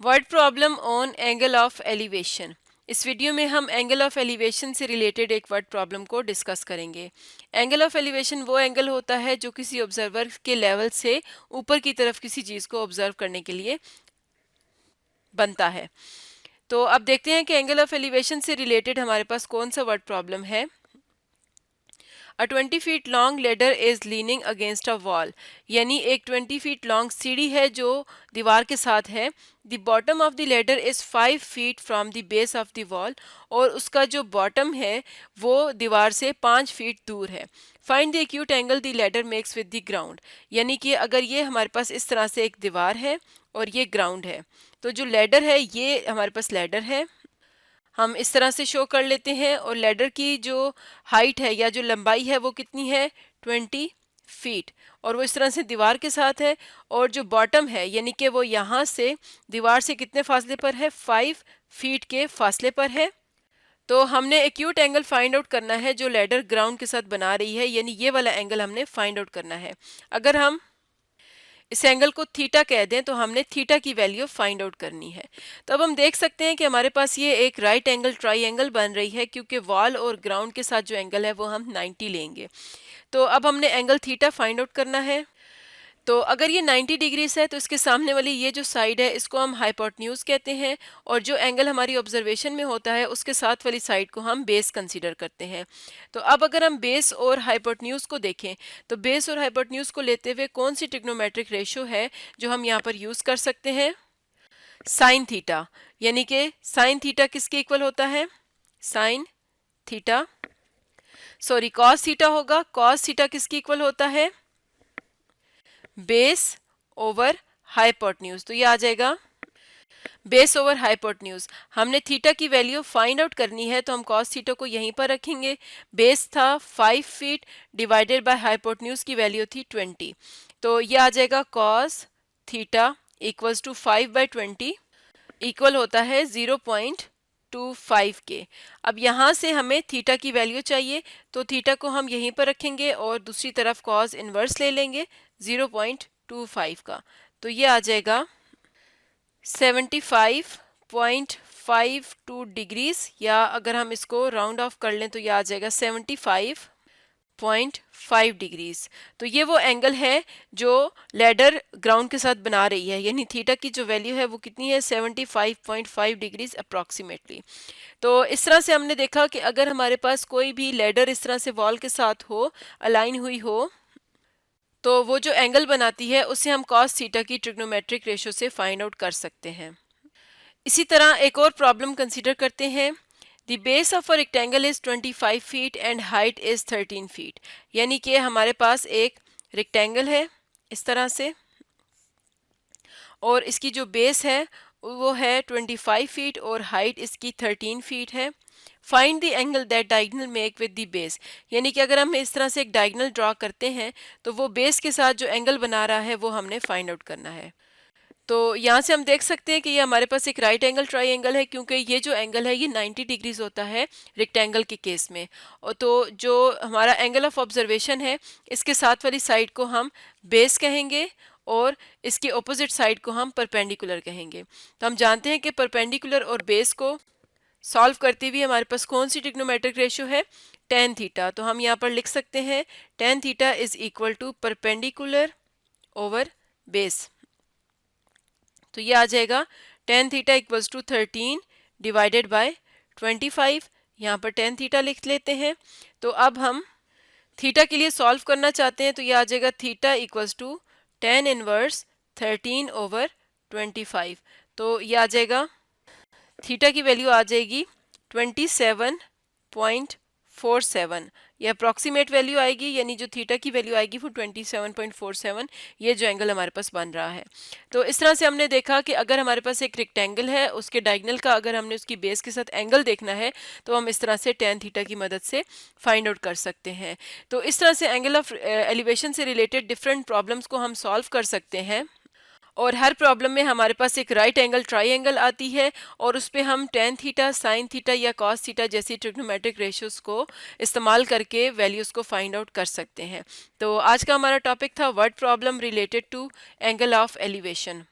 Word problem on angle of elevation. इस video में हम एंगल ऑफ एलिवेशन से रिलेटेड एक वर्ड प्रॉब्लम को डिस्कस करेंगे। एंगल ऑफ एलिवेशन वो एंगल होता है जो किसी ऑब्जर्वर के लेवल से ऊपर की तरफ किसी चीज़ को ऑब्जर्व करने के लिए बनता है। तो अब देखते हैं कि एंगल ऑफ एलिवेशन से रिलेटेड हमारे पास कौन सा वर्ड प्रॉब्लम है। अ 20 feet long ladder is leaning against a wall, यानी एक 20 फीट लॉन्ग सीढ़ी है जो दीवार के साथ है। The bottom of the ladder is 5 feet from the base of the wall, और उसका जो बॉटम है वो दीवार से 5 फीट दूर है। Find the acute angle the ladder makes with the ground, यानी कि अगर ये हमारे पास इस तरह से एक दीवार है और ये ग्राउंड है, तो जो लेडर है ये हमारे पास लेडर है, हम इस तरह से शो कर लेते हैं। और लेडर की जो हाइट है या जो लंबाई है वो कितनी है, 20 फीट, और वो इस तरह से दीवार के साथ है। और जो बॉटम है यानी कि वो यहाँ से दीवार से कितने फासले पर है, 5 फीट के फासले पर है। तो हमने एक्यूट एंगल फाइंड आउट करना है जो लेडर ग्राउंड के साथ बना रही है, यानी ये वाला एंगल हमने फाइंड आउट करना है। अगर हम इस एंगल को थीटा कह दें तो हमने थीटा की वैल्यू फाइंड आउट करनी है। तो अब हम देख सकते हैं कि हमारे पास ये एक राइट एंगल ट्राइंगल बन रही है, क्योंकि वॉल और ग्राउंड के साथ जो एंगल है वो हम 90 लेंगे। तो अब हमने एंगल थीटा फाइंड आउट करना है। तो अगर ये 90 डिग्रीज है तो इसके सामने वाली ये जो साइड है इसको हम हाइपोटेन्यूज कहते हैं, और जो एंगल हमारी ऑब्जर्वेशन में होता है उसके साथ वाली साइड को हम बेस कंसीडर करते हैं। तो अब अगर हम बेस और हाइपोटेन्यूज को देखें तो बेस और हाइपोटेन्यूज को लेते हुए कौन सी ट्रिग्नोमेट्रिक रेशियो है जो हम यहाँ पर यूज कर सकते हैं, साइन थीटा। यानी कि साइन थीटा किसके इक्वल होता है, sine theta, sorry cos theta होगा। कॉस थीटा किसके इक्वल होता है, बेस ओवर हाइपोटेन्यूज। तो ये आ जाएगा बेस ओवर हाइपोटेन्यूज। हमने थीटा की वैल्यू फाइंड आउट करनी है तो हम कॉस थीटा को यहीं पर रखेंगे। बेस था 5 फीट डिवाइडेड बाय हाइपोटेन्यूज की वैल्यू थी 20, तो ये आ जाएगा cos theta equals to 5/20 equal होता है 0.25 के। अब यहाँ से हमें थीटा की वैल्यू चाहिए, तो थीटा को हम यहीं पर रखेंगे और दूसरी तरफ कॉस इनवर्स ले लेंगे 0.25 का। तो ये आ जाएगा 75.52 डिग्रीज, या अगर हम इसको राउंड ऑफ कर लें तो ये आ जाएगा 75.5 डिग्रीज। तो ये वो एंगल है जो लेडर ग्राउंड के साथ बना रही है, यानी थीटा की जो वैल्यू है वो कितनी है, 75.5 डिग्रीज अप्रॉक्सीमेटली। तो इस तरह से हमने देखा कि अगर हमारे पास कोई भी लेडर इस तरह से वॉल के साथ हो, अलाइन हुई हो, तो वो जो एंगल बनाती है उसे हम कॉस थीटा की ट्रिग्नोमेट्रिक रेशियो से फाइंड आउट कर सकते हैं। इसी तरह एक और प्रॉब्लम कंसीडर करते हैं। The base of a rectangle is 25 feet and height is 13 feet, यानी कि हमारे पास एक रेक्टेंगल है इस तरह से, और इसकी जो बेस है वो है 25 फीट और हाइट इसकी 13 फीट है। Find the angle that diagonal make with the base, यानी कि अगर हम इस तरह से एक डायगोनल ड्रॉ करते हैं तो वो बेस के साथ जो एंगल बना रहा है वो हमने फाइंड आउट करना है। तो यहाँ से हम देख सकते हैं कि ये हमारे पास एक राइट एंगल ट्राइंगल है, क्योंकि ये जो एंगल है ये 90 डिग्रीज होता है रेक्टेंगल के केस में। और तो जो हमारा एंगल ऑफ ऑब्जर्वेशन है इसके साथ वाली साइड को हम बेस कहेंगे और इसके ऑपोजिट साइड को हम परपेंडिकुलर कहेंगे। तो हम जानते हैं कि परपेंडिकुलर और बेस को सॉल्व करते हुए हमारे पास कौन सी ट्रिग्नोमेट्रिक रेशियो है, टेन थीटा। तो हम यहाँ पर लिख सकते हैं tan theta is equal to perpendicular over base. तो ये आ जाएगा tan theta equals to 13 divided by 25। यहाँ पर टेन थीटा लिख लेते हैं। तो अब हम थीटा के लिए सॉल्व करना चाहते हैं, तो ये आ जाएगा theta equals to tan inverse 13 over 25। तो ये आ जाएगा, थीटा की वैल्यू आ जाएगी 27.47, ये अप्रॉक्सीमेट वैल्यू आएगी, यानी जो थीटा की वैल्यू आएगी वो 27.47, ये जो एंगल हमारे पास बन रहा है। तो इस तरह से हमने देखा कि अगर हमारे पास एक रेक्टेंगल है उसके डायगोनल का अगर हमने उसकी बेस के साथ एंगल देखना है तो हम इस तरह से टेन थीटा की मदद से फाइंड आउट कर सकते हैं। तो इस तरह से एंगल ऑफ एलिवेशन से रिलेटेड डिफरेंट प्रॉब्लम्स को हम सॉल्व कर सकते हैं, और हर प्रॉब्लम में हमारे पास एक राइट एंगल ट्राइंगल आती है और उस पर हम टेन थीटा, साइन थीटा या कॉस थीटा जैसी ट्रिग्नोमेट्रिक रेशियोज को इस्तेमाल करके वैल्यूज़ को फाइंड आउट कर सकते हैं। तो आज का हमारा टॉपिक था word problem related to angle of elevation.